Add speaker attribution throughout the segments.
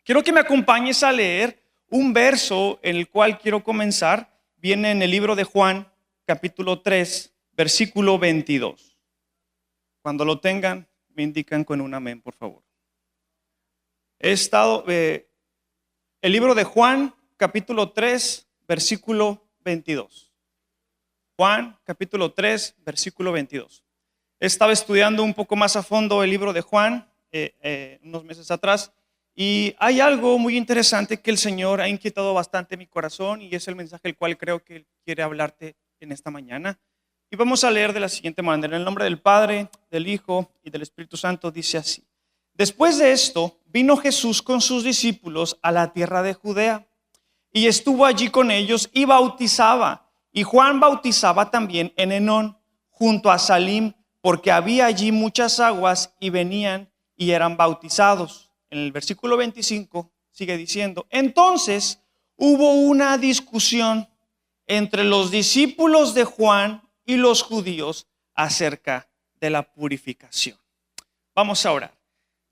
Speaker 1: Quiero que me acompañes a leer un verso en el cual quiero comenzar. Viene en el libro de Juan, capítulo 3, versículo 22. Cuando lo tengan, me indican con un amén, por favor. El libro de Juan, capítulo 3, versículo 22. Juan, capítulo 3, versículo 22. Estaba estudiando un poco más a fondo el libro de Juan unos meses atrás, y hay algo muy interesante que el Señor ha inquietado bastante mi corazón, y es el mensaje el cual creo que Él quiere hablarte en esta mañana. Y vamos a leer de la siguiente manera: en el nombre del Padre, del Hijo y del Espíritu Santo. Dice así: Después de esto, vino Jesús con sus discípulos a la tierra de Judea, y estuvo allí con ellos y bautizaba. Y Juan bautizaba también en Enón, junto a Salim, porque había allí muchas aguas, y venían y eran bautizados. En el versículo 25 sigue diciendo: Entonces hubo una discusión entre los discípulos de Juan y los judíos acerca de la purificación. Vamos a orar.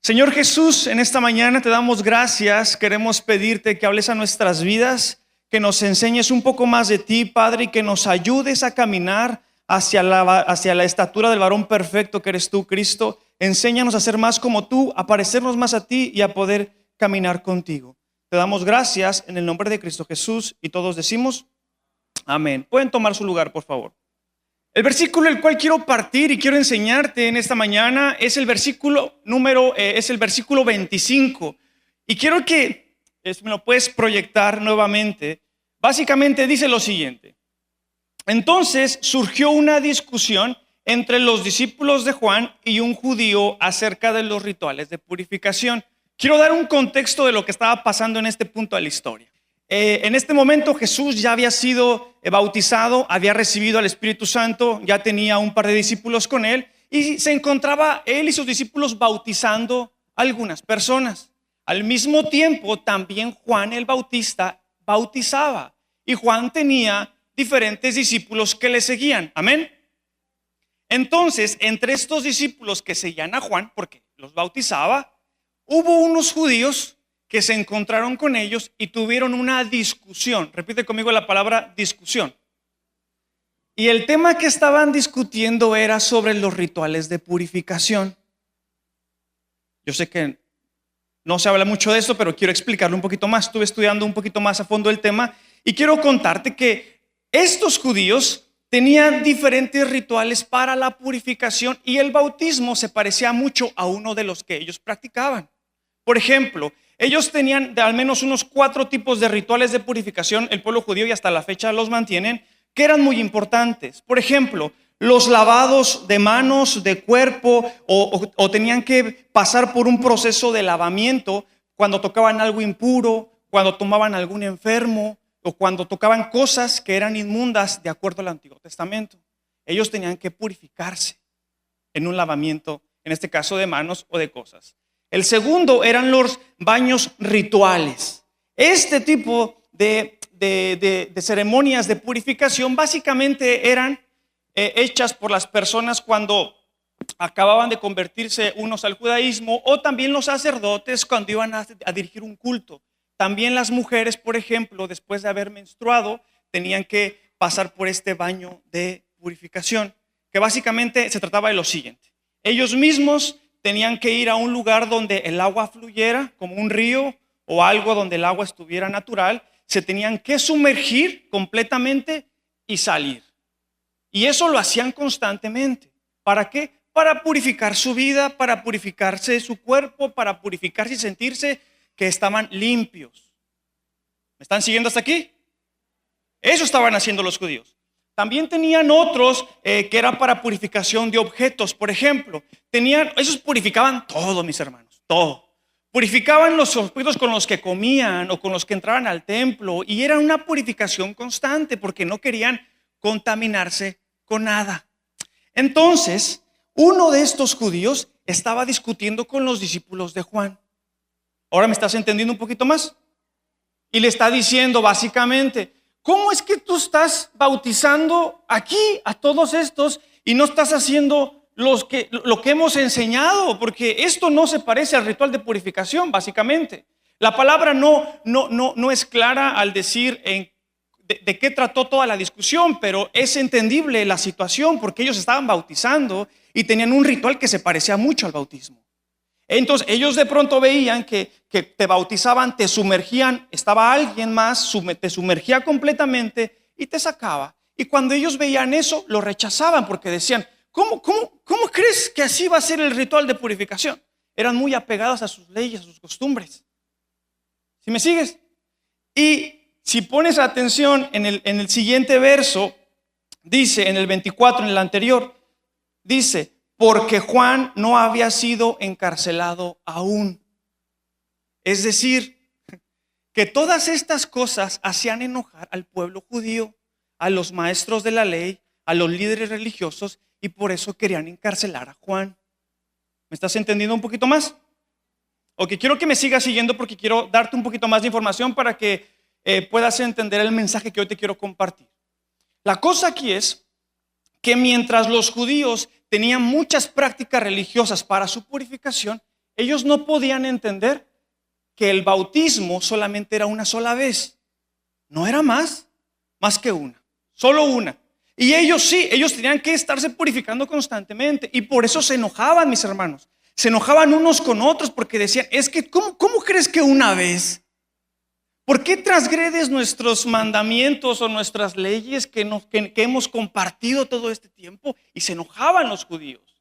Speaker 1: Señor Jesús, en esta mañana te damos gracias. Queremos pedirte que hables a nuestras vidas, que nos enseñes un poco más de ti, Padre, y que nos ayudes a caminar hacia la estatura del varón perfecto que eres tú, Cristo. Enséñanos a ser más como tú, a parecernos más a ti y a poder caminar contigo. Te damos gracias en el nombre de Cristo Jesús, y todos decimos amén. Pueden tomar su lugar, por favor. El versículo el cual quiero partir y quiero enseñarte en esta mañana es el versículo 25. Y quiero que me lo puedes proyectar nuevamente. Básicamente dice lo siguiente: Entonces surgió una discusión entre los discípulos de Juan y un judío acerca de los rituales de purificación. Quiero dar un contexto de lo que estaba pasando en este punto de la historia. En este momento Jesús ya había sido bautizado, había recibido al Espíritu Santo, ya tenía un par de discípulos con él, y se encontraba él y sus discípulos bautizando a algunas personas. Al mismo tiempo también Juan el Bautista bautizaba, y Juan tenía diferentes discípulos que le seguían. Amén. Entonces, entre estos discípulos que seguían a Juan, porque los bautizaba, hubo unos judíos que se encontraron con ellos y tuvieron una discusión. Repite conmigo la palabra discusión. Y el tema que estaban discutiendo era sobre los rituales de purificación. Yo sé que no se habla mucho de esto, pero quiero explicarlo un poquito más. Estuve estudiando un poquito más a fondo el tema y quiero contarte que estos judíos tenían diferentes rituales para la purificación, y el bautismo se parecía mucho a uno de los que ellos practicaban. Por ejemplo, ellos tenían de al menos unos 4 tipos de rituales de purificación, el pueblo judío, y hasta la fecha los mantienen, que eran muy importantes. Por ejemplo, los lavados de manos, de cuerpo, o tenían que pasar por un proceso de lavamiento cuando tocaban algo impuro, cuando tomaban algún enfermo, o cuando tocaban cosas que eran inmundas de acuerdo al Antiguo Testamento. Ellos tenían que purificarse en un lavamiento, en este caso de manos o de cosas. El segundo eran los baños rituales. Este tipo de ceremonias de purificación básicamente eran hechas por las personas cuando acababan de convertirse unos al judaísmo, o también los sacerdotes cuando iban a dirigir un culto. También las mujeres, por ejemplo, después de haber menstruado, tenían que pasar por este baño de purificación, que básicamente se trataba de lo siguiente: ellos mismos tenían que ir a un lugar donde el agua fluyera, como un río o algo donde el agua estuviera natural. Se tenían que sumergir completamente y salir. Y eso lo hacían constantemente. ¿Para qué? Para purificar su vida, para purificarse su cuerpo, para purificarse y sentirse que estaban limpios. ¿Me están siguiendo hasta aquí? Eso estaban haciendo los judíos. También tenían otros que era para purificación de objetos. Por ejemplo, esos purificaban todo, mis hermanos, todo. Purificaban los objetos con los que comían o con los que entraban al templo, y era una purificación constante porque no querían contaminarse con nada. Entonces, uno de estos judíos estaba discutiendo con los discípulos de Juan. ¿Ahora me estás entendiendo un poquito más? Y le está diciendo básicamente: ¿cómo es que tú estás bautizando aquí a todos estos y no estás haciendo lo que hemos enseñado? Porque esto no se parece al ritual de purificación, básicamente. La palabra no es clara al decir de qué trató toda la discusión, pero es entendible la situación porque ellos estaban bautizando y tenían un ritual que se parecía mucho al bautismo. Entonces ellos de pronto veían que te bautizaban, te sumergían, estaba alguien más, te sumergía completamente y te sacaba. Y cuando ellos veían eso, lo rechazaban porque decían, ¿cómo crees que así va a ser el ritual de purificación? Eran muy apegados a sus leyes, a sus costumbres. ¿Sí me sigues? Y si pones atención en el siguiente verso, dice en el 24, en el anterior, dice, porque Juan no había sido encarcelado aún. Es decir, que todas estas cosas hacían enojar al pueblo judío, a los maestros de la ley, a los líderes religiosos, y por eso querían encarcelar a Juan. ¿Me estás entendiendo un poquito más? Ok, quiero que me sigas siguiendo porque quiero darte un poquito más de información para que puedas entender el mensaje que hoy te quiero compartir. La cosa aquí es que mientras los judíos tenían muchas prácticas religiosas para su purificación, ellos no podían entender que el bautismo solamente era una sola vez. No era más que una, solo una. Y ellos sí, ellos tenían que estarse purificando constantemente y por eso se enojaban, mis hermanos. Se enojaban unos con otros porque decían, es que ¿cómo crees que una vez? ¿Por qué transgredes nuestros mandamientos o nuestras leyes que hemos compartido todo este tiempo? Y se enojaban los judíos,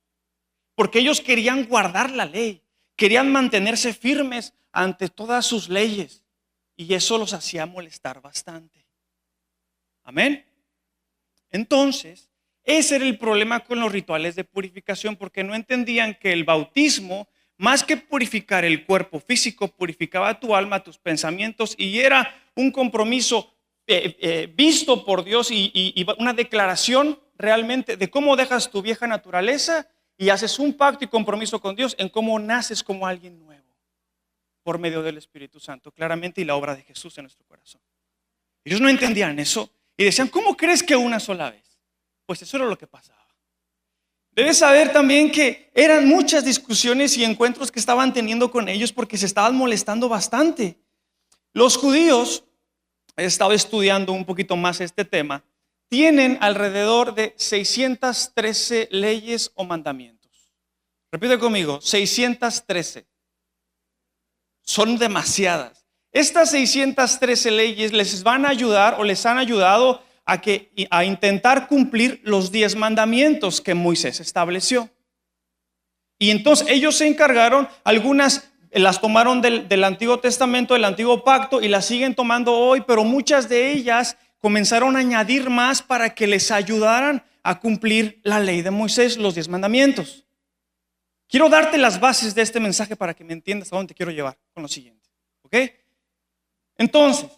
Speaker 1: porque ellos querían guardar la ley, querían mantenerse firmes ante todas sus leyes, y eso los hacía molestar bastante. Amén. Entonces, ese era el problema con los rituales de purificación, porque no entendían que el bautismo, más que purificar el cuerpo físico, purificaba tu alma, tus pensamientos, y era un compromiso visto por Dios y una declaración realmente de cómo dejas tu vieja naturaleza y haces un pacto y compromiso con Dios en cómo naces como alguien nuevo por medio del Espíritu Santo, claramente, y la obra de Jesús en nuestro corazón. Ellos no entendían eso y decían, ¿cómo crees que una sola vez? Pues eso era lo que pasaba. Debes saber también que eran muchas discusiones y encuentros que estaban teniendo con ellos porque se estaban molestando bastante. Los judíos, he estado estudiando un poquito más este tema, tienen alrededor de 613 leyes o mandamientos. Repite conmigo, 613. Son demasiadas. Estas 613 leyes les van a ayudar o les han ayudado a intentar cumplir los 10 mandamientos que Moisés estableció. Y entonces ellos se encargaron, algunas las tomaron del Antiguo Testamento, del Antiguo Pacto, y las siguen tomando hoy, pero muchas de ellas comenzaron a añadir más para que les ayudaran a cumplir la ley de Moisés, los 10 mandamientos. Quiero darte las bases de este mensaje para que me entiendas a dónde te quiero llevar con lo siguiente. ¿Ok? Entonces,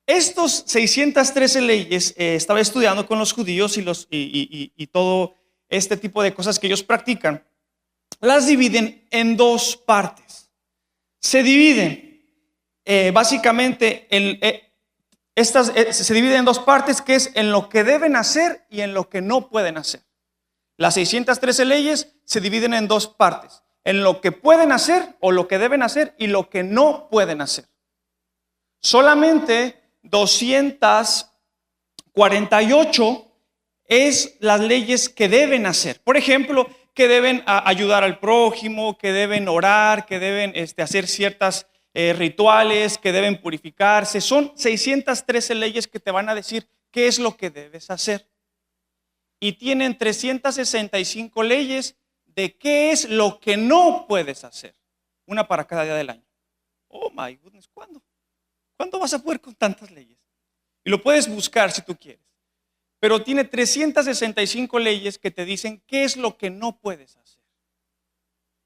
Speaker 1: estos 613 leyes estaba estudiando con los judíos y todo este tipo de cosas que ellos practican. Las dividen en dos partes. Se dividen básicamente se dividen en dos partes, que es en lo que deben hacer y en lo que no pueden hacer. Las 613 leyes se dividen en dos partes: en lo que pueden hacer o lo que deben hacer y lo que no pueden hacer. Solamente 248 es las leyes que deben hacer. Por ejemplo, que deben ayudar al prójimo, que deben orar, que deben hacer ciertas rituales, que deben purificarse. Son 613 leyes que te van a decir qué es lo que debes hacer. Y tienen 365 leyes de qué es lo que no puedes hacer. Una para cada día del año. Oh my goodness, ¿cuándo? ¿Cuándo vas a poder con tantas leyes? Y lo puedes buscar si tú quieres. Pero tiene 365 leyes que te dicen qué es lo que no puedes hacer.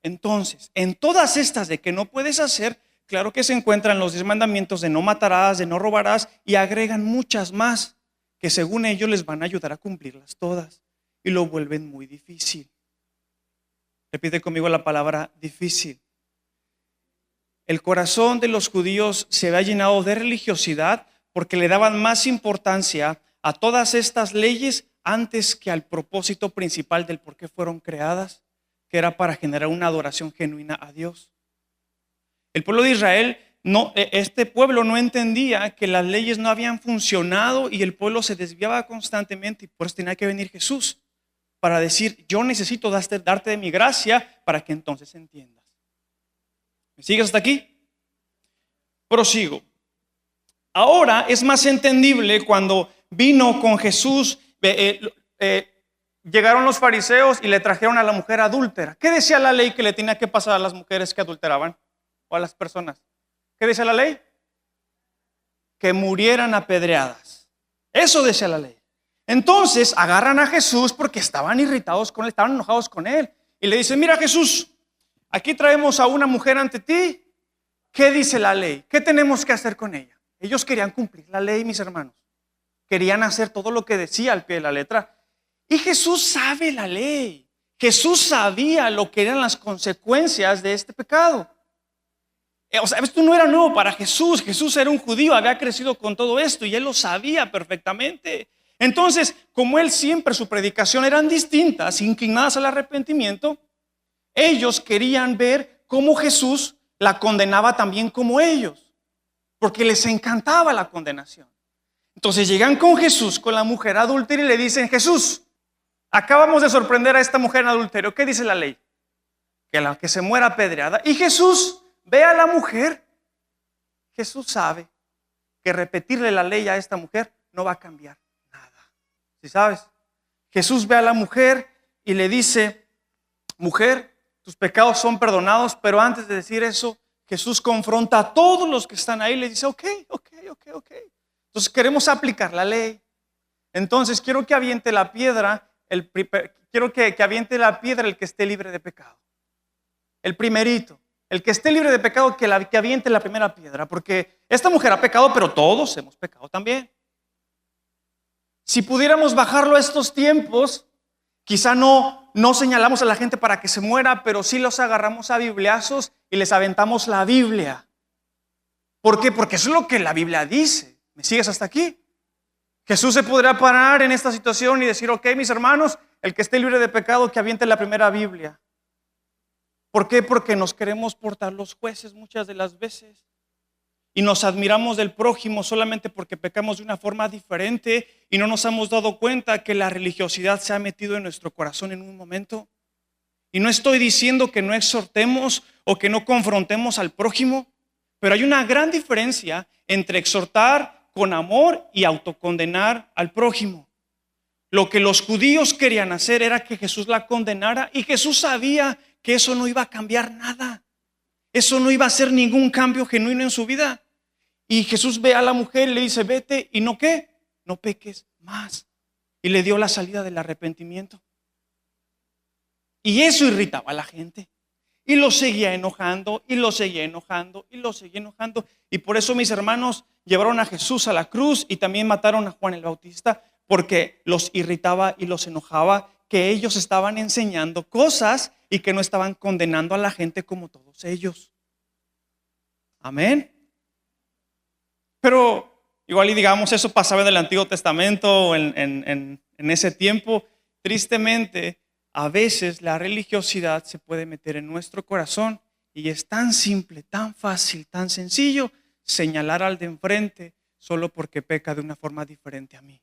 Speaker 1: Entonces, en todas estas de que no puedes hacer, claro que se encuentran los 10 mandamientos de no matarás, de no robarás, y agregan muchas más que según ellos les van a ayudar a cumplirlas todas y lo vuelven muy difícil. Repite conmigo la palabra difícil. El corazón de los judíos se había llenado de religiosidad porque le daban más importancia a todas estas leyes antes que al propósito principal del por qué fueron creadas, que era para generar una adoración genuina a Dios. El pueblo de Israel este pueblo no entendía que las leyes no habían funcionado y el pueblo se desviaba constantemente y por eso tenía que venir Jesús para decir, yo necesito darte de mi gracia para que entonces entiendas. ¿Me sigues hasta aquí? Prosigo. Ahora es más entendible cuando vino con Jesús, llegaron los fariseos y le trajeron a la mujer adúltera. ¿Qué decía la ley que le tenía que pasar a las mujeres que adulteraban o a las personas? ¿Qué decía la ley? Que murieran apedreadas. Eso decía la ley. Entonces agarran a Jesús porque estaban irritados con él, estaban enojados con él. Y le dicen, mira Jesús, aquí traemos a una mujer ante ti. ¿Qué dice la ley? ¿Qué tenemos que hacer con ella? Ellos querían cumplir la ley, mis hermanos. Querían hacer todo lo que decía al pie de la letra. Y Jesús sabe la ley. Jesús sabía lo que eran las consecuencias de este pecado. O sea, esto no era nuevo para Jesús. Jesús era un judío, había crecido con todo esto y él lo sabía perfectamente. Entonces, como él siempre, su predicación eran distintas, inclinadas al arrepentimiento, ellos querían ver cómo Jesús la condenaba también como ellos, porque les encantaba la condenación. Entonces llegan con Jesús, con la mujer adúltera y le dicen, Jesús, acabamos de sorprender a esta mujer en adulterio. ¿Qué dice la ley? Que la que se muera apedreada. Y Jesús ve a la mujer. Jesús sabe que repetirle la ley a esta mujer no va a cambiar nada. ¿Sí sabes? Jesús ve a la mujer y le dice, mujer, tus pecados son perdonados. Pero antes de decir eso, Jesús confronta a todos los que están ahí y le dice, ok. Entonces queremos aplicar la ley. Entonces quiero que aviente la piedra, quiero que aviente la piedra el que esté libre de pecado. El primerito. El que esté libre de pecado, que aviente la primera piedra. Porque esta mujer ha pecado, pero todos hemos pecado también. Si pudiéramos bajarlo a estos tiempos, quizá no señalamos a la gente para que se muera, pero sí los agarramos a bibliazos y les aventamos la Biblia. ¿Por qué? Porque eso es lo que la Biblia dice. ¿Me sigues hasta aquí? Jesús se podrá parar en esta situación y decir, ok, mis hermanos, el que esté libre de pecado, que aviente la primera Biblia. ¿Por qué? Porque nos queremos portar los jueces muchas de las veces. Y nos admiramos del prójimo solamente porque pecamos de una forma diferente y no nos hemos dado cuenta que la religiosidad se ha metido en nuestro corazón en un momento. Y no estoy diciendo que no exhortemos o que no confrontemos al prójimo, pero hay una gran diferencia entre exhortar con amor y autocondenar al prójimo. Lo que los judíos querían hacer era que Jesús la condenara y Jesús sabía que eso no iba a cambiar nada. Eso no iba a hacer ningún cambio genuino en su vida. Y Jesús ve a la mujer y le dice, vete y no ¿qué? No peques más. Y le dio la salida del arrepentimiento. Y eso irritaba a la gente. Y lo seguía enojando, y lo seguía enojando, y lo seguía enojando. Y por eso, mis hermanos, llevaron a Jesús a la cruz y también mataron a Juan el Bautista, porque los irritaba y los enojaba que ellos estaban enseñando cosas y que no estaban condenando a la gente como todos ellos. Amén. Pero igual y digamos, eso pasaba en el Antiguo Testamento, en ese tiempo. Tristemente, a veces la religiosidad se puede meter en nuestro corazón y es tan simple, tan fácil, tan sencillo señalar al de enfrente solo porque peca de una forma diferente a mí.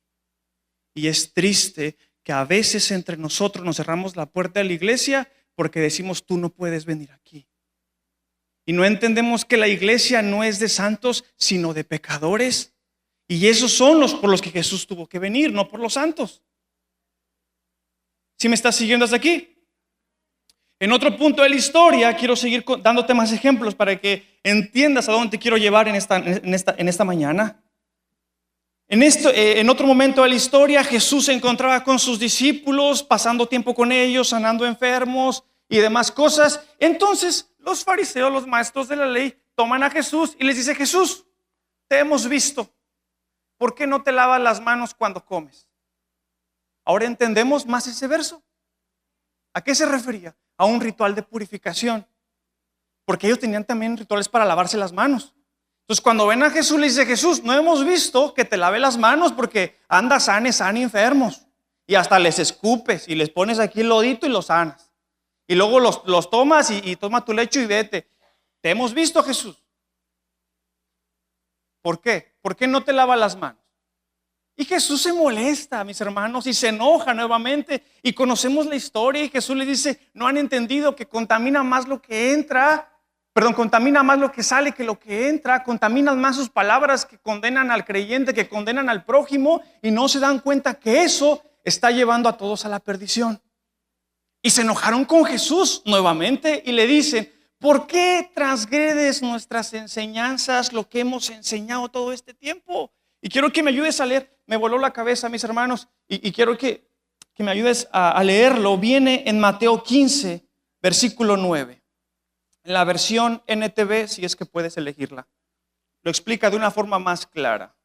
Speaker 1: Y es triste que a veces entre nosotros nos cerramos la puerta de la iglesia porque decimos, tú no puedes venir aquí. Y no entendemos que la iglesia no es de santos, sino de pecadores. Y esos son los por los que Jesús tuvo que venir, no por los santos. ¿Sí me estás siguiendo hasta aquí? En otro punto de la historia, quiero seguir dándote más ejemplos para que entiendas a dónde te quiero llevar en esta mañana. En otro momento de la historia, Jesús se encontraba con sus discípulos, pasando tiempo con ellos, sanando enfermos y demás cosas. Entonces, los fariseos, los maestros de la ley, toman a Jesús y les dice, Jesús, te hemos visto. ¿Por qué no te lavas las manos cuando comes? Ahora entendemos más ese verso. ¿A qué se refería? A un ritual de purificación. Porque ellos tenían también rituales para lavarse las manos. Entonces cuando ven a Jesús, le dice, Jesús, no hemos visto que te lave las manos porque andas sanes enfermos. Y hasta les escupes y les pones aquí el lodito y los sanas. Y luego los tomas y toma tu lecho y vete. Te hemos visto, Jesús. ¿Por qué? ¿Por qué no te lavas las manos? Y Jesús se molesta, mis hermanos, y se enoja nuevamente. Y conocemos la historia y Jesús le dice, no han entendido que contamina más lo que entra, contamina más lo que sale que lo que entra, contaminan más sus palabras que condenan al creyente, que condenan al prójimo, y no se dan cuenta que eso está llevando a todos a la perdición. Y se enojaron con Jesús nuevamente y le dicen, ¿por qué transgredes nuestras enseñanzas, lo que hemos enseñado todo este tiempo? Y quiero que me ayudes a leer, me voló la cabeza, mis hermanos, y quiero que me ayudes a leerlo. Viene en Mateo 15, versículo 9. En la versión NTV, si es que puedes elegirla, lo explica de una forma más clara.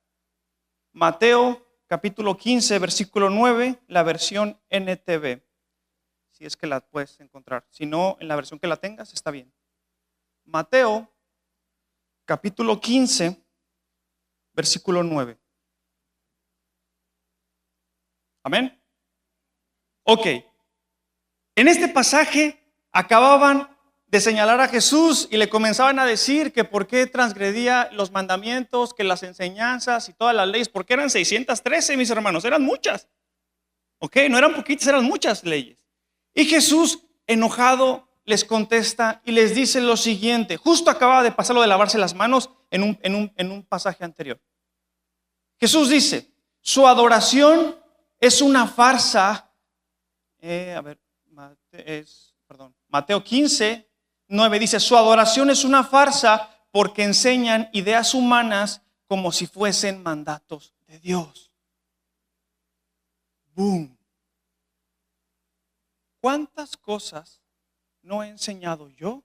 Speaker 1: Mateo capítulo 15, versículo 9, la versión NTV, si es que la puedes encontrar. Si no, en la versión que la tengas, está bien. Mateo capítulo 15, versículo 9. Amén. Ok. En este pasaje acababan de señalar a Jesús y le comenzaban a decir que por qué transgredía los mandamientos, que las enseñanzas y todas las leyes, porque eran 613, mis hermanos, eran muchas. Ok, no eran poquitas, eran muchas leyes. Y Jesús, enojado, les contesta y les dice lo siguiente. Justo acababa de pasar lo de lavarse las manos en un pasaje anterior. Jesús dice, su adoración es una farsa. Mateo 15, 9 dice, su adoración es una farsa porque enseñan ideas humanas como si fuesen mandatos de Dios. ¡Boom! ¿Cuántas cosas no he enseñado yo?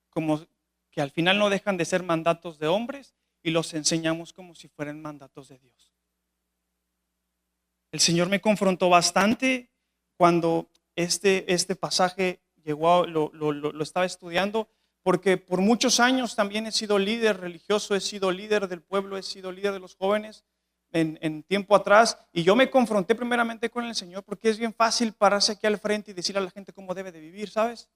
Speaker 1: Como que al final no dejan de ser mandatos de hombres y los enseñamos como si fueran mandatos de Dios. El Señor me confrontó bastante cuando este pasaje llegó, lo estaba estudiando, porque por muchos años también he sido líder religioso, he sido líder del pueblo, he sido líder de los jóvenes en tiempo atrás, y yo me confronté primeramente con el Señor porque es bien fácil pararse aquí al frente y decir a la gente cómo debe de vivir, ¿sabes?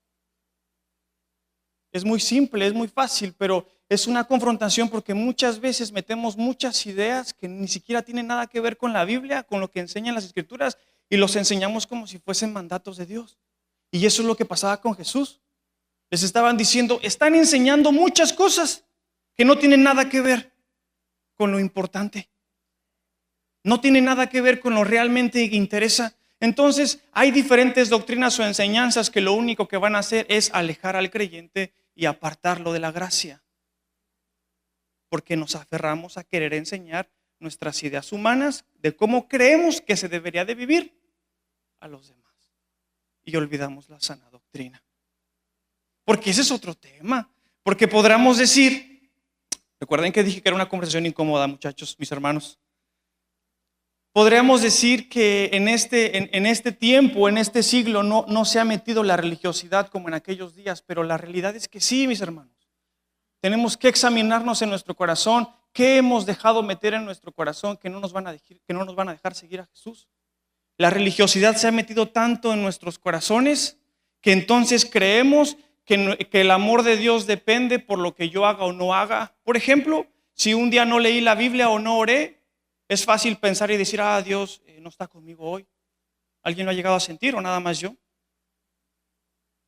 Speaker 1: Es muy simple, es muy fácil, pero es una confrontación porque muchas veces metemos muchas ideas que ni siquiera tienen nada que ver con la Biblia, con lo que enseñan las Escrituras, y los enseñamos como si fuesen mandatos de Dios. Y eso es lo que pasaba con Jesús. Les estaban diciendo, están enseñando muchas cosas que no tienen nada que ver con lo importante. No tienen nada que ver con lo realmente que interesa. Entonces, hay diferentes doctrinas o enseñanzas que lo único que van a hacer es alejar al creyente y apartarlo de la gracia. Porque nos aferramos a querer enseñar nuestras ideas humanas de cómo creemos que se debería de vivir a los demás. Y olvidamos la sana doctrina. Porque ese es otro tema. Porque podríamos decir, recuerden que dije que era una conversación incómoda, muchachos, mis hermanos. Podríamos decir que en este tiempo, en este siglo, no se ha metido la religiosidad como en aquellos días, pero la realidad es que sí, mis hermanos. Tenemos que examinarnos en nuestro corazón, qué hemos dejado meter en nuestro corazón que no nos van a dejar seguir a Jesús. La religiosidad se ha metido tanto en nuestros corazones que entonces creemos que el amor de Dios depende por lo que yo haga o no haga. Por ejemplo, si un día no leí la Biblia o no oré, es fácil pensar y decir, Dios no está conmigo hoy. ¿Alguien lo ha llegado a sentir o nada más yo?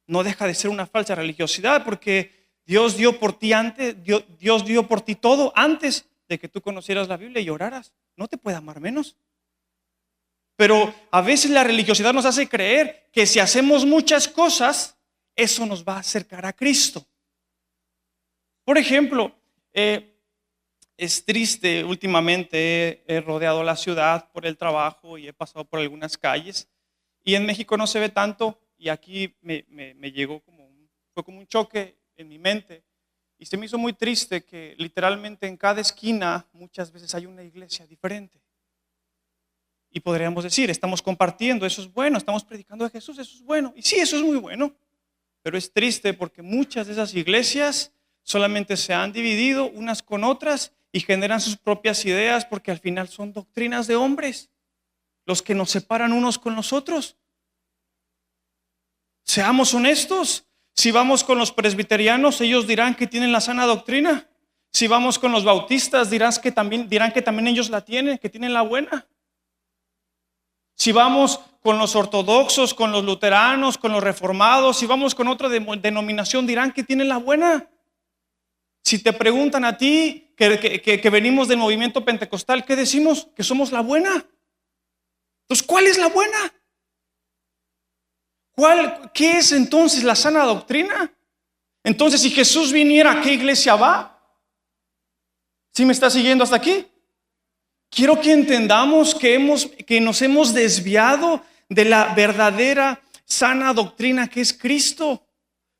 Speaker 1: No deja de ser una falsa religiosidad porque Dios dio por ti Dios dio por ti todo antes de que tú conocieras la Biblia y oraras. No te puede amar menos. Pero a veces la religiosidad nos hace creer que si hacemos muchas cosas, eso nos va a acercar a Cristo. Por ejemplo, es triste, últimamente he rodeado la ciudad por el trabajo y he pasado por algunas calles y en México no se ve tanto y aquí me llegó fue como un choque en mi mente y se me hizo muy triste que literalmente en cada esquina muchas veces hay una iglesia diferente. Y podríamos decir, estamos compartiendo, eso es bueno, estamos predicando de Jesús, eso es bueno. Y sí, eso es muy bueno, pero es triste porque muchas de esas iglesias solamente se han dividido unas con otras y generan sus propias ideas porque al final son doctrinas de hombres los que nos separan unos con los otros. Seamos honestos, si vamos con los presbiterianos, ellos dirán que tienen la sana doctrina. Si vamos con los bautistas, dirán que también ellos la tienen, que tienen la buena. Si vamos con los ortodoxos, con los luteranos, con los reformados, si vamos con otra denominación, dirán que tienen la buena. Si te preguntan a ti que venimos del movimiento pentecostal, ¿qué decimos? Que somos la buena. Entonces, ¿cuál es la buena? ¿Qué es entonces la sana doctrina? Entonces, si Jesús viniera, ¿a qué iglesia va? ¿Sí me está siguiendo hasta aquí? Quiero que entendamos que nos hemos desviado de la verdadera sana doctrina que es Cristo.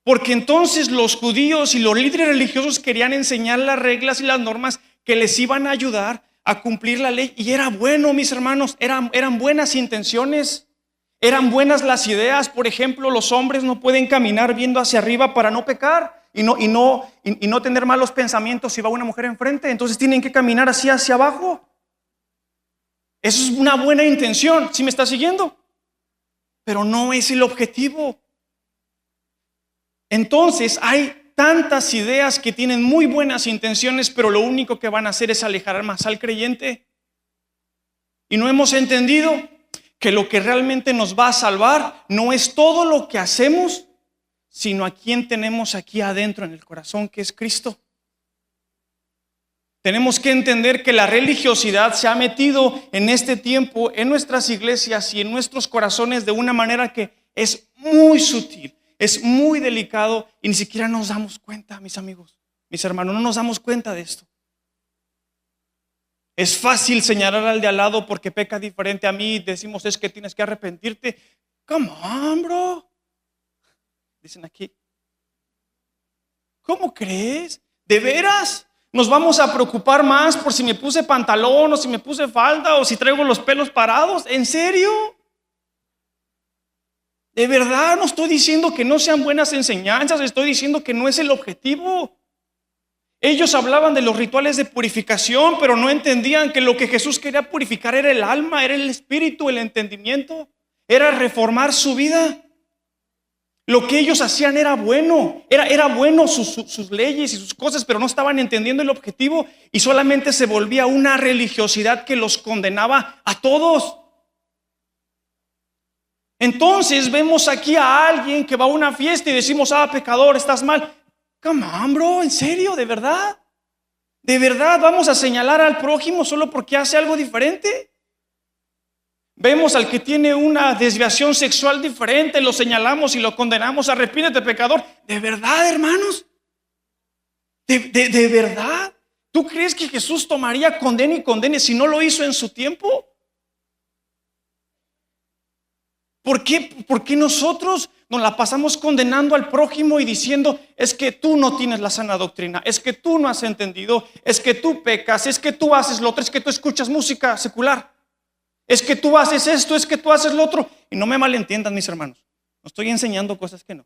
Speaker 1: Porque entonces los judíos y los líderes religiosos querían enseñar las reglas y las normas que les iban a ayudar a cumplir la ley. Y era bueno, mis hermanos, eran buenas intenciones, eran buenas las ideas. Por ejemplo, los hombres no pueden caminar viendo hacia arriba para no pecar y no tener malos pensamientos si va una mujer enfrente. Entonces tienen que caminar así hacia abajo. Eso es una buena intención, ¿sí me está siguiendo? Pero no es el objetivo. Entonces hay tantas ideas que tienen muy buenas intenciones, pero lo único que van a hacer es alejar más al creyente. Y no hemos entendido que lo que realmente nos va a salvar no es todo lo que hacemos, sino a quien tenemos aquí adentro en el corazón, que es Cristo. Tenemos que entender que la religiosidad se ha metido en este tiempo en nuestras iglesias y en nuestros corazones de una manera que es muy sutil. Es muy delicado y ni siquiera nos damos cuenta, mis amigos, mis hermanos, no nos damos cuenta de esto. Es fácil señalar al de al lado porque peca diferente a mí y decimos es que tienes que arrepentirte. Come on, bro. Dicen aquí. ¿Cómo crees? ¿De veras? ¿Nos vamos a preocupar más por si me puse pantalón o si me puse falda o si traigo los pelos parados? ¿En serio? De verdad, no estoy diciendo que no sean buenas enseñanzas, estoy diciendo que no es el objetivo. Ellos hablaban de los rituales de purificación, pero no entendían que lo que Jesús quería purificar era el alma, era el espíritu, el entendimiento, era reformar su vida. Lo que ellos hacían era bueno, era bueno sus leyes y sus cosas, pero no estaban entendiendo el objetivo y solamente se volvía una religiosidad que los condenaba a todos. Entonces vemos aquí a alguien que va a una fiesta y decimos, pecador, estás mal. Come on, bro, ¿en serio? ¿De verdad? ¿De verdad vamos a señalar al prójimo solo porque hace algo diferente? Vemos al que tiene una desviación sexual diferente, lo señalamos y lo condenamos, arrepíntete, pecador. ¿De verdad, hermanos? ¿De verdad? ¿Tú crees que Jesús tomaría condene y condene si no lo hizo en su tiempo? ¿Por qué nosotros nos la pasamos condenando al prójimo y diciendo es que tú no tienes la sana doctrina, es que tú no has entendido, es que tú pecas, es que tú haces lo otro, es que tú escuchas música secular, es que tú haces esto, es que tú haces lo otro? Y no me malentiendan, mis hermanos, no estoy enseñando cosas que no.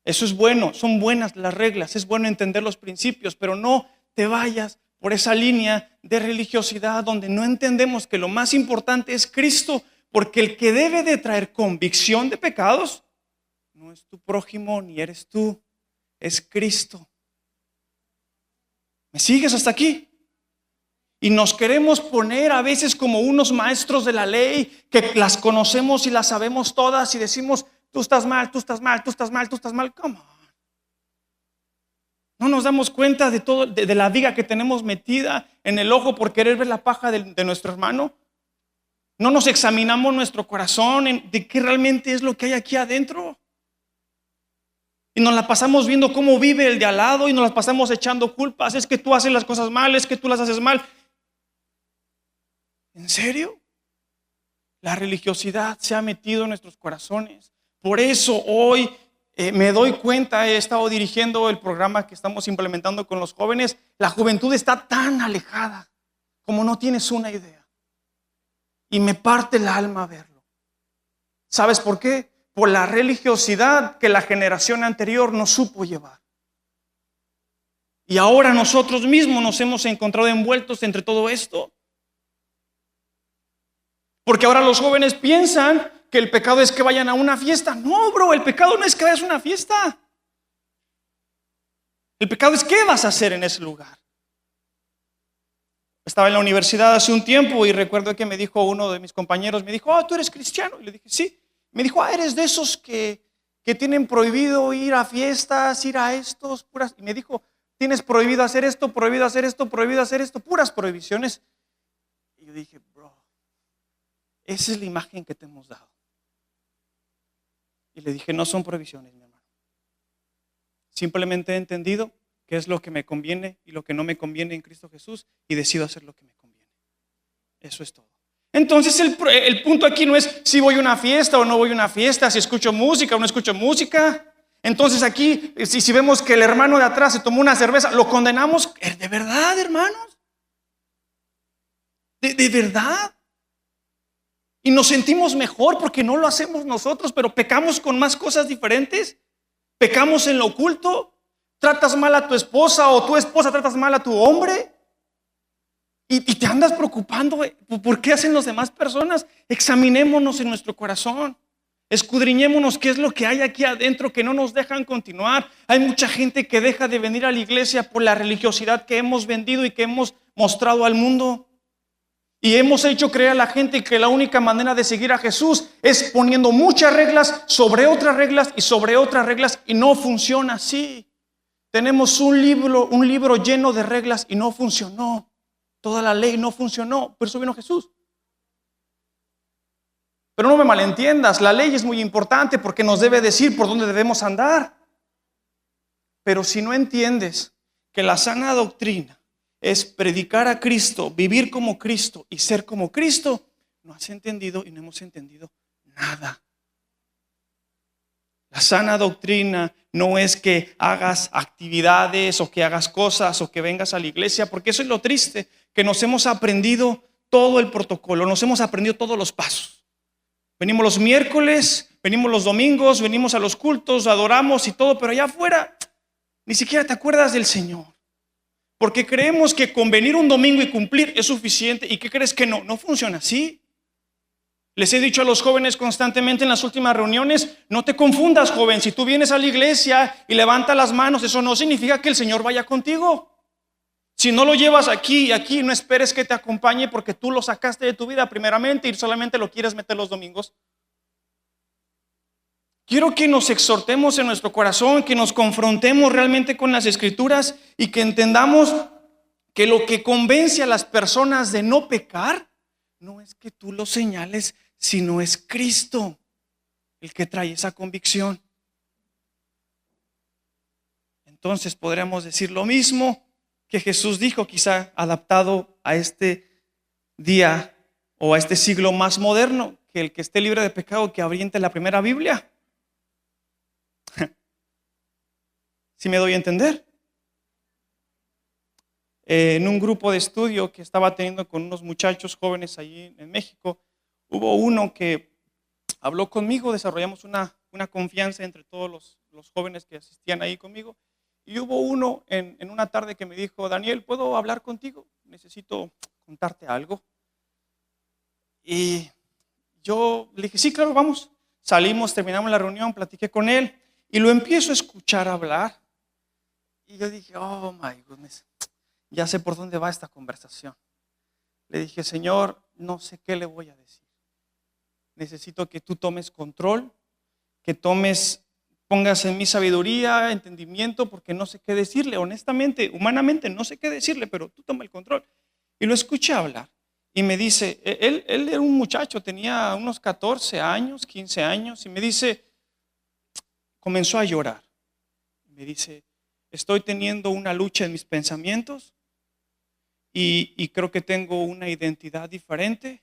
Speaker 1: Eso es bueno, son buenas las reglas, es bueno entender los principios, pero no te vayas por esa línea de religiosidad donde no entendemos que lo más importante es Cristo. Porque el que debe de traer convicción de pecados no es tu prójimo ni eres tú, es Cristo. ¿Me sigues hasta aquí? Y nos queremos poner a veces como unos maestros de la ley que las conocemos y las sabemos todas y decimos, tú estás mal, tú estás mal, tú estás mal, tú estás mal. Come on. No nos damos cuenta de todo, de la viga que tenemos metida en el ojo por querer ver la paja de nuestro hermano. No nos examinamos nuestro corazón de qué realmente es lo que hay aquí adentro. Y nos la pasamos viendo cómo vive el de al lado y nos las pasamos echando culpas. Es que tú haces las cosas mal, es que tú las haces mal. ¿En serio? La religiosidad se ha metido en nuestros corazones. Por eso hoy me doy cuenta, he estado dirigiendo el programa que estamos implementando con los jóvenes. La juventud está tan alejada como no tienes una idea. Y me parte el alma verlo. ¿Sabes por qué? Por la religiosidad que la generación anterior no supo llevar. Y ahora nosotros mismos nos hemos encontrado envueltos entre todo esto. Porque ahora los jóvenes piensan que el pecado es que vayan a una fiesta. No, bro, el pecado no es que vayas a una fiesta. El pecado es qué vas a hacer en ese lugar. Estaba en la universidad hace un tiempo y recuerdo que me dijo uno de mis compañeros, me dijo, ¿tú eres cristiano? Y le dije, sí. Me dijo, ¿eres de esos que tienen prohibido ir a fiestas, ir a estos, puras? Y me dijo, tienes prohibido hacer esto, prohibido hacer esto, prohibido hacer esto, puras prohibiciones. Y yo dije, bro, esa es la imagen que te hemos dado. Y le dije, no son prohibiciones, mi hermano. Simplemente he entendido qué es lo que me conviene y lo que no me conviene en Cristo Jesús y decido hacer lo que me conviene. Eso es todo. Entonces el punto aquí no es si voy a una fiesta o no voy a una fiesta, si escucho música o no escucho música. Entonces aquí, si vemos que el hermano de atrás se tomó una cerveza, ¿lo condenamos? ¿De verdad, hermanos? ¿De verdad? Y nos sentimos mejor porque no lo hacemos nosotros, pero pecamos con más cosas diferentes. Pecamos en lo oculto. ¿Tratas mal a tu esposa o tu esposa tratas mal a tu hombre? Y te andas preocupando por qué hacen las demás personas. Examinémonos en nuestro corazón. Escudriñémonos qué es lo que hay aquí adentro que no nos dejan continuar. Hay mucha gente que deja de venir a la iglesia por la religiosidad que hemos vendido y que hemos mostrado al mundo. Y hemos hecho creer a la gente que la única manera de seguir a Jesús es poniendo muchas reglas sobre otras reglas y sobre otras reglas, y no funciona así. Tenemos un libro lleno de reglas y no funcionó. Toda la ley no funcionó, por eso vino Jesús. Pero no me malentiendas, la ley es muy importante porque nos debe decir por dónde debemos andar. Pero si no entiendes que la sana doctrina es predicar a Cristo, vivir como Cristo y ser como Cristo, no has entendido y no hemos entendido nada. La sana doctrina no es que hagas actividades o que hagas cosas o que vengas a la iglesia, porque eso es lo triste, que nos hemos aprendido todo el protocolo, nos hemos aprendido todos los pasos. Venimos los miércoles, venimos los domingos, venimos a los cultos, adoramos y todo, pero allá afuera ni siquiera te acuerdas del Señor. Porque creemos que con venir un domingo y cumplir es suficiente. ¿Y qué crees que no? No funciona así. Les he dicho a los jóvenes constantemente en las últimas reuniones, no te confundas, joven. Si tú vienes a la iglesia y levantas las manos, eso no significa que el Señor vaya contigo. Si no lo llevas aquí y aquí, no esperes que te acompañe porque tú lo sacaste de tu vida primeramente y solamente lo quieres meter los domingos. Quiero que nos exhortemos en nuestro corazón, que nos confrontemos realmente con las Escrituras y que entendamos que lo que convence a las personas de no pecar no es que tú lo señales, sino es Cristo el que trae esa convicción. Entonces podríamos decir lo mismo que Jesús dijo, quizá adaptado a este día o a este siglo más moderno, que el que esté libre de pecado que abriente la primera Biblia. ¿Sí me doy a entender? En un grupo de estudio que estaba teniendo con unos muchachos jóvenes allí en México, hubo uno que habló conmigo, desarrollamos una confianza entre todos los jóvenes que asistían ahí conmigo, y hubo uno en una tarde que me dijo, Daniel, ¿puedo hablar contigo? Necesito contarte algo. Y yo le dije, sí, claro, vamos. Salimos, terminamos la reunión, platiqué con él y lo empiezo a escuchar hablar. Y yo dije, oh my goodness, ya sé por dónde va esta conversación. Le dije, Señor, no sé qué le voy a decir. Necesito que tú tomes control, que pongas en mi sabiduría, entendimiento, porque no sé qué decirle. Honestamente, humanamente, no sé qué decirle, pero tú toma el control. Y lo escuché hablar. Y me dice, él era un muchacho, tenía unos 14 años, 15 años, y me dice, comenzó a llorar. Me dice, estoy teniendo una lucha en mis pensamientos y creo que tengo una identidad diferente.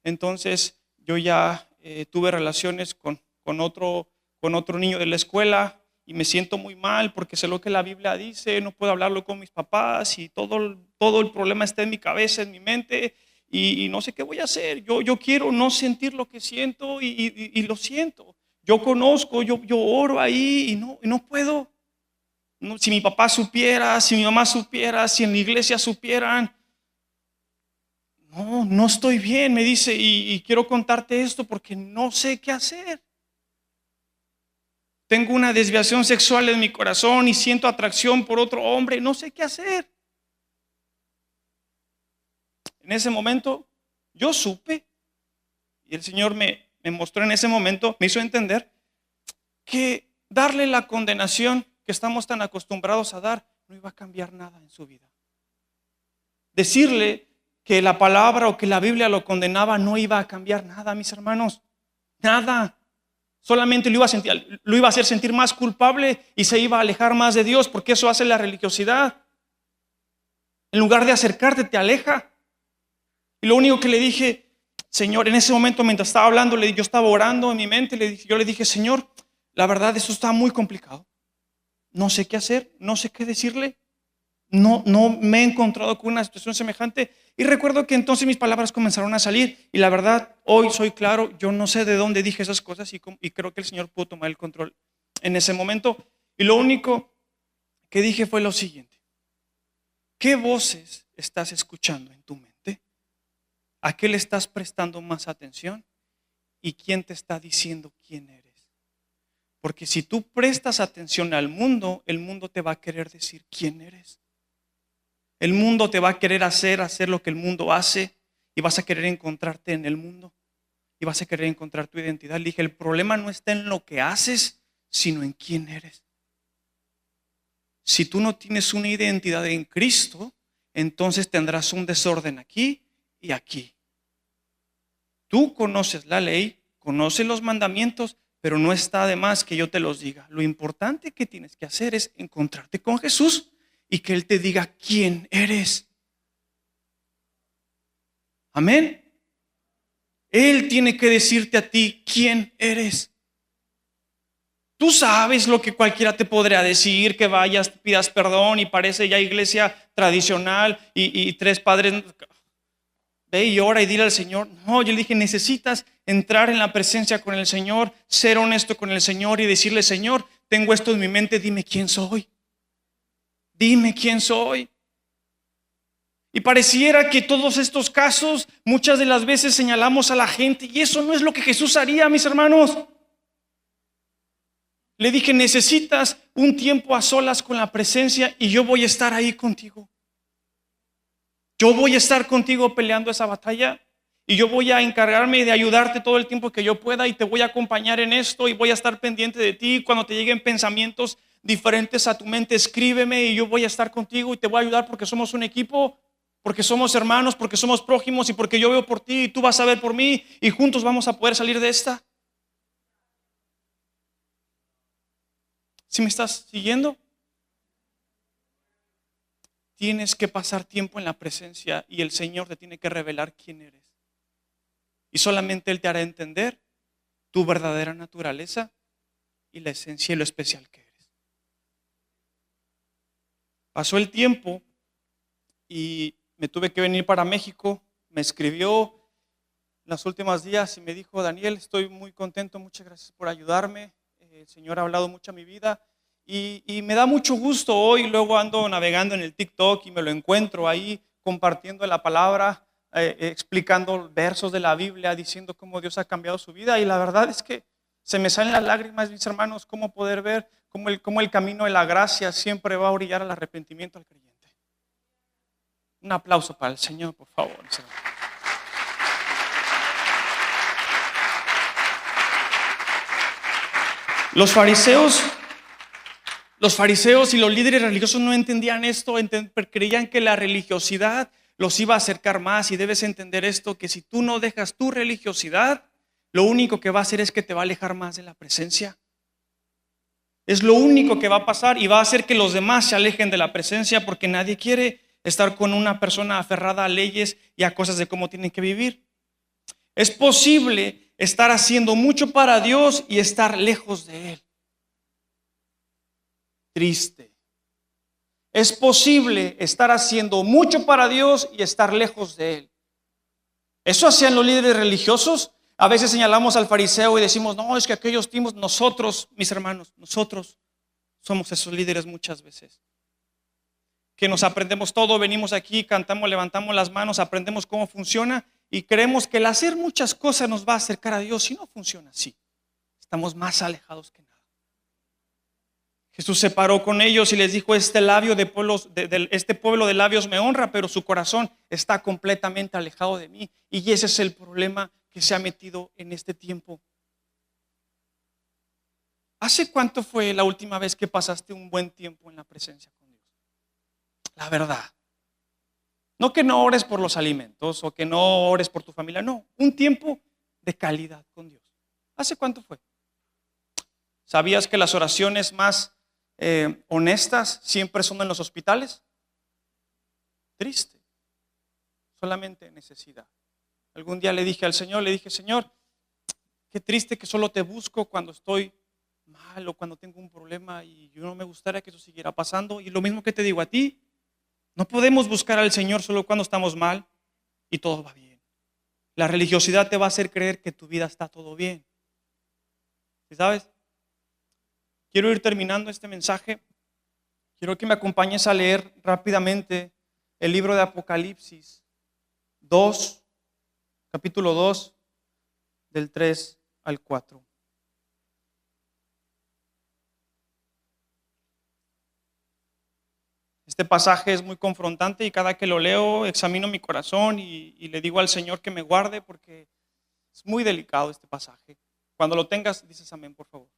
Speaker 1: Entonces yo ya tuve relaciones con otro niño de la escuela y me siento muy mal porque sé lo que la Biblia dice, no puedo hablarlo con mis papás y todo el problema está en mi cabeza, en mi mente y no sé qué voy a hacer. Yo quiero no sentir lo que siento y lo siento. Yo conozco, yo oro ahí y no puedo. No, si mi papá supiera, si mi mamá supiera, si en la iglesia supieran. No estoy bien, me dice, y quiero contarte esto porque no sé qué hacer. Tengo una desviación sexual en mi corazón y siento atracción por otro hombre, no sé qué hacer. en ese momento yo supe, y el Señor me mostró en ese momento, me hizo entender que darle la condenación que estamos tan acostumbrados a dar no iba a cambiar nada en su vida. Decirle que la palabra o que la Biblia lo condenaba no iba a cambiar nada, mis hermanos. Nada. Solamente lo iba a hacer sentir más culpable y se iba a alejar más de Dios, porque eso hace la religiosidad. En lugar de acercarte, te aleja. Y lo único que le dije, Señor, en ese momento mientras estaba hablando, yo estaba orando en mi mente, yo le dije, Señor, la verdad eso está muy complicado. No sé qué hacer, no sé qué decirle. No me he encontrado con una situación semejante. Y recuerdo que entonces mis palabras comenzaron a salir. Y la verdad, hoy soy claro, yo no sé de dónde dije esas cosas y creo que el Señor pudo tomar el control en ese momento. Y lo único que dije fue lo siguiente. ¿Qué voces estás escuchando en tu mente? ¿A qué le estás prestando más atención? ¿Y quién te está diciendo quién eres? Porque si tú prestas atención al mundo, el mundo te va a querer decir quién eres. El mundo te va a querer hacer lo que el mundo hace y vas a querer encontrarte en el mundo y vas a querer encontrar tu identidad. Le dije, el problema no está en lo que haces, sino en quién eres. Si tú no tienes una identidad en Cristo, entonces tendrás un desorden aquí y aquí. Tú conoces la ley, conoces los mandamientos, pero no está de más que yo te los diga. Lo importante que tienes que hacer es encontrarte con Jesús y que Él te diga quién eres. Amén. Él tiene que decirte a ti quién eres. Tú sabes lo que cualquiera te podría decir, que vayas, pidas perdón y parece ya iglesia tradicional y tres padres. Ve y ora y dile al Señor. No, yo le dije, necesitas entrar en la presencia con el Señor, ser honesto con el Señor y decirle, Señor, tengo esto en mi mente, dime quién soy. Dime quién soy. Y pareciera que todos estos casos muchas de las veces señalamos a la gente y eso no es lo que Jesús haría, mis hermanos. Le dije, necesitas un tiempo a solas con la presencia y yo voy a estar ahí contigo. Yo voy a estar contigo peleando esa batalla y yo voy a encargarme de ayudarte todo el tiempo que yo pueda y te voy a acompañar en esto y voy a estar pendiente de ti. Cuando te lleguen pensamientos diferentes a tu mente, escríbeme y yo voy a estar contigo y te voy a ayudar porque somos un equipo, porque somos hermanos, porque somos prójimos y porque yo veo por ti y tú vas a ver por mí y juntos vamos a poder salir de esta. ¿Sí me estás siguiendo? Tienes que pasar tiempo en la presencia y el Señor te tiene que revelar quién eres. Y solamente Él te hará entender tu verdadera naturaleza y la esencia y lo especial que eres. Pasó el tiempo y me tuve que venir para México. Me escribió en los últimos días y me dijo, Daniel, estoy muy contento, muchas gracias por ayudarme. El Señor ha hablado mucho a mi vida y me da mucho gusto hoy. Luego ando navegando en el TikTok y me lo encuentro ahí compartiendo la palabra, explicando versos de la Biblia, diciendo cómo Dios ha cambiado su vida. Y la verdad es que se me salen las lágrimas, mis hermanos, cómo poder ver cómo el camino de la gracia siempre va a orillar al arrepentimiento al creyente. Un aplauso para el Señor, por favor. Los fariseos y los líderes religiosos no entendían esto, creían que la religiosidad los iba a acercar más. Y debes entender esto, que si tú no dejas tu religiosidad, lo único que va a hacer es que te va a alejar más de la presencia. Es lo único que va a pasar y va a hacer que los demás se alejen de la presencia, porque nadie quiere estar con una persona aferrada a leyes y a cosas de cómo tienen que vivir. Es posible estar haciendo mucho para Dios y estar lejos de Él. Triste. Es posible estar haciendo mucho para Dios y estar lejos de Él. Eso hacían los líderes religiosos. A veces señalamos al fariseo y decimos, no, es que aquellos tiempos, nosotros, mis hermanos, nosotros somos esos líderes muchas veces. Que nos aprendemos todo, venimos aquí, cantamos, levantamos las manos, aprendemos cómo funciona y creemos que el hacer muchas cosas nos va a acercar a Dios. Y no funciona así. Estamos más alejados que nada. Jesús se paró con ellos y les dijo, este pueblo de labios me honra, pero su corazón está completamente alejado de mí. Y ese es el problema que se ha metido en este tiempo. ¿Hace cuánto fue la última vez que pasaste un buen tiempo en la presencia con Dios? La verdad. No que no ores por los alimentos o que no ores por tu familia, no. Un tiempo de calidad con Dios. ¿Hace cuánto fue? ¿Sabías que las oraciones más honestas siempre son en los hospitales? Triste. Solamente necesidad. Algún día le dije al Señor, Señor, qué triste que solo te busco cuando estoy mal o cuando tengo un problema y yo no me gustaría que eso siguiera pasando. Y lo mismo que te digo a ti, no podemos buscar al Señor solo cuando estamos mal y todo va bien. La religiosidad te va a hacer creer que tu vida está todo bien. ¿Sí sabes? Quiero ir terminando este mensaje. Quiero que me acompañes a leer rápidamente el libro de Apocalipsis 2, capítulo 2, del 3 al 4. Este pasaje es muy confrontante y cada que lo leo examino mi corazón y le digo al Señor que me guarde porque es muy delicado este pasaje. Cuando lo tengas, dices amén, por favor.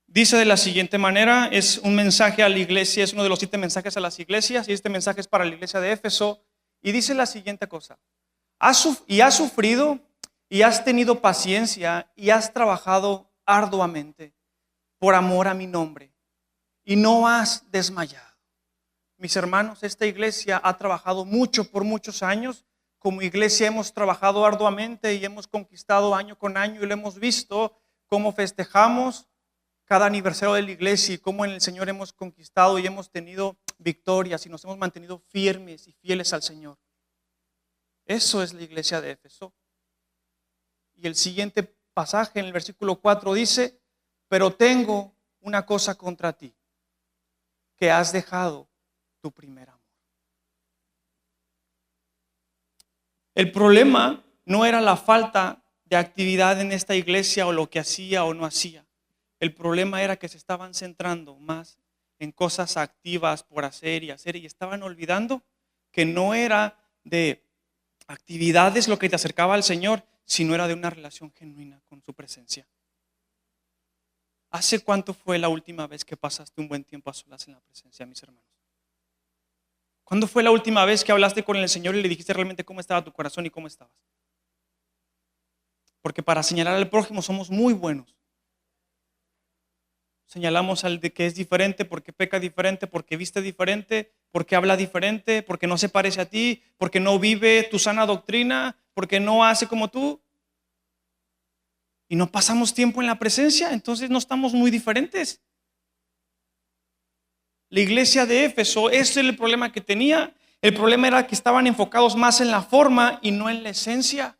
Speaker 1: Dice de la siguiente manera, es un mensaje a la iglesia, es uno de los 7 mensajes a las iglesias y este mensaje es para la iglesia de Éfeso y dice la siguiente cosa. Has sufrido y has tenido paciencia y has trabajado arduamente por amor a mi nombre y no has desmayado. Mis hermanos, esta iglesia ha trabajado mucho por muchos años. Como iglesia hemos trabajado arduamente y hemos conquistado año con año y lo hemos visto cómo festejamos cada aniversario de la iglesia y cómo en el Señor hemos conquistado y hemos tenido victorias y nos hemos mantenido firmes y fieles al Señor. Eso es la iglesia de Éfeso. Y el siguiente pasaje en el versículo 4 dice, pero tengo una cosa contra ti, que has dejado tu primer amor. El problema no era la falta de actividad en esta iglesia o lo que hacía o no hacía. El problema era que se estaban centrando más en cosas activas por hacer y estaban olvidando que no era de actividades lo que te acercaba al Señor, sino era de una relación genuina con su presencia. ¿Hace cuánto fue la última vez que pasaste un buen tiempo a solas en la presencia, mis hermanos? ¿Cuándo fue la última vez que hablaste con el Señor y le dijiste realmente cómo estaba tu corazón y cómo estabas? Porque para señalar al prójimo somos muy buenos. Señalamos al de que es diferente, porque peca diferente, porque viste diferente, porque habla diferente, porque no se parece a ti, porque no vive tu sana doctrina, porque no hace como tú. Y no pasamos tiempo en la presencia, entonces no estamos muy diferentes. La iglesia de Éfeso, ese era el problema que tenía. El problema era que estaban enfocados más en la forma y no en la esencia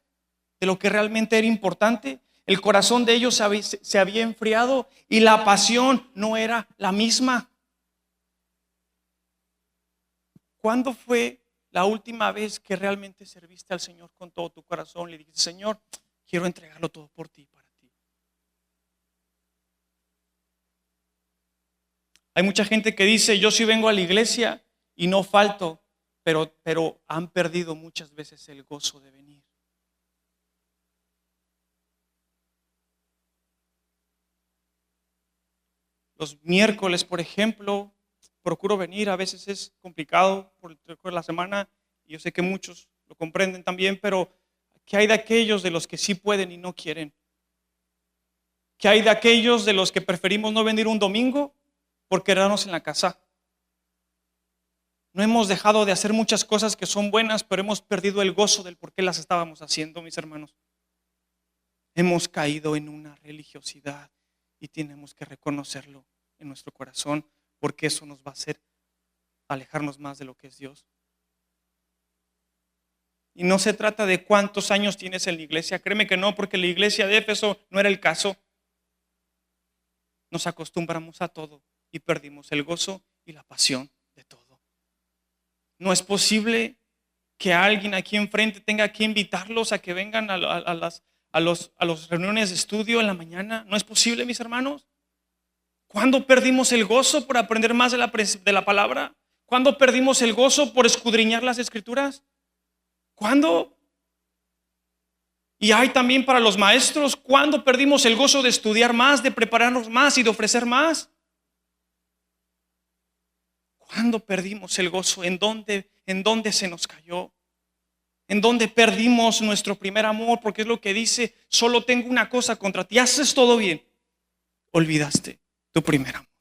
Speaker 1: de lo que realmente era importante. El corazón de ellos se había enfriado y la pasión no era la misma. ¿Cuándo fue la última vez que realmente serviste al Señor con todo tu corazón? Le dijiste, Señor, quiero entregarlo todo por ti, para ti. Hay mucha gente que dice, yo sí vengo a la iglesia y no falto, pero han perdido muchas veces el gozo de venir. Los miércoles, por ejemplo, procuro venir, a veces es complicado por la semana, y yo sé que muchos lo comprenden también, pero ¿qué hay de aquellos de los que sí pueden y no quieren? ¿Qué hay de aquellos de los que preferimos no venir un domingo por quedarnos en la casa? No hemos dejado de hacer muchas cosas que son buenas, pero hemos perdido el gozo del por qué las estábamos haciendo, mis hermanos. Hemos caído en una religiosidad y tenemos que reconocerlo en nuestro corazón, porque eso nos va a hacer alejarnos más de lo que es Dios. Y no se trata de cuántos años tienes en la iglesia, créeme que no, porque la iglesia de Éfeso no era el caso. Nos acostumbramos a todo y perdimos el gozo y la pasión de todo. No es posible que alguien aquí enfrente tenga que invitarlos a que vengan a a las reuniones de estudio en la mañana? ¿No es posible, mis hermanos? ¿Cuándo perdimos el gozo por aprender más de la palabra? ¿Cuándo perdimos el gozo por escudriñar las Escrituras? ¿Cuándo? Y hay también para los maestros, ¿cuándo perdimos el gozo de estudiar más, de prepararnos más y de ofrecer más? ¿Cuándo perdimos el gozo? ¿En dónde se nos cayó? ¿En dónde perdimos nuestro primer amor? Porque es lo que dice, solo tengo una cosa contra ti, haces todo bien, olvidaste tu primer amor.